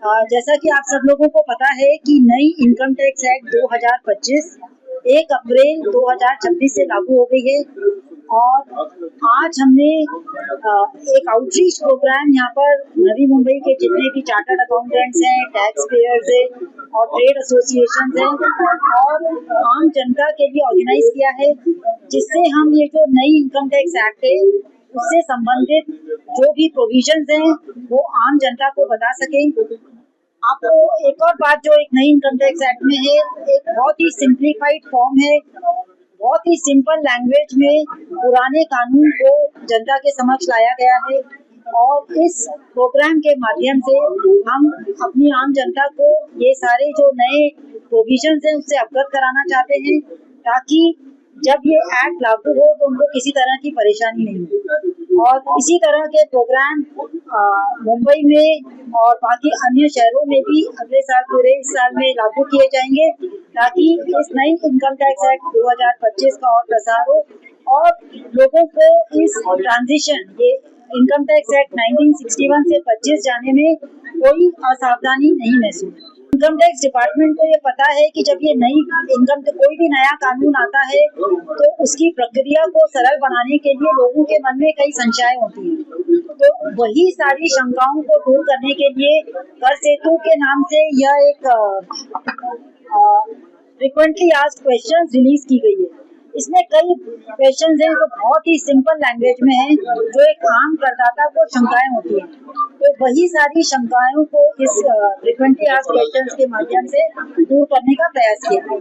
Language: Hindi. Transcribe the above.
जैसा कि आप सब लोगों को पता है कि नई इनकम टैक्स एक्ट 2025 1 अप्रैल 2026 से लागू हो गई है। और आज हमने एक आउटरीच प्रोग्राम यहाँ पर नवी मुंबई के जितने भी चार्टर्ड अकाउंटेंट्स हैं, टैक्स पेयर्स हैं और ट्रेड एसोसिएशन हैं और आम जनता के लिए ऑर्गेनाइज किया है, जिससे हम ये जो नई इनकम टैक्स एक्ट है उससे संबंधित जो भी प्रोविजंस हैं वो आम जनता को बता सकें। आपको एक और बात जो एक नई इनकम टैक्स एक्ट में है, एक बहुत ही सिंप्लीफाइड फॉर्म है, बहुत ही सिंपल लैंग्वेज में पुराने कानून को जनता के समक्ष लाया गया है। और इस प्रोग्राम के माध्यम से हम अपनी आम जनता को ये सारे जो नए प्रोविजंस हैं उससे अवगत कराना चाहते हैं, ताकि जब ये एक्ट लागू हो तो उनको किसी तरह की परेशानी नहीं हो। और इसी तरह के प्रोग्राम मुंबई में और बाकी अन्य शहरों में भी अगले साल पूरे इस साल में लागू किए जाएंगे, ताकि इस नई इनकम टैक्स एक्ट 2025 का और प्रसार हो और लोगों को इस ट्रांजिशन ये इनकम टैक्स एक्ट 1961 से 25 जाने में कोई असावधानी नहीं महसूस। इनकम टैक्स डिपार्टमेंट को ये पता है कि जब ये नई कोई भी नया कानून आता है तो उसकी प्रक्रिया को सरल बनाने के लिए लोगों के मन में कई संशय होती हैं। तो वही सारी शंकाओं को दूर करने के लिए कर सेतु के नाम से यह एक फ्रीक्वेंटली आस्क्ड क्वेश्चंस रिलीज की गई है। इसमें कई क्वेश्चंस हैं जो बहुत ही सिंपल लैंग्वेज में हैं, जो एक आम करदाता को शंकाएं होती हैं। तो वही सारी शंकाओं को इस फ्रीक्वेंटली आस्क्ड क्वेश्चंस के माध्यम से दूर करने का प्रयास किया है।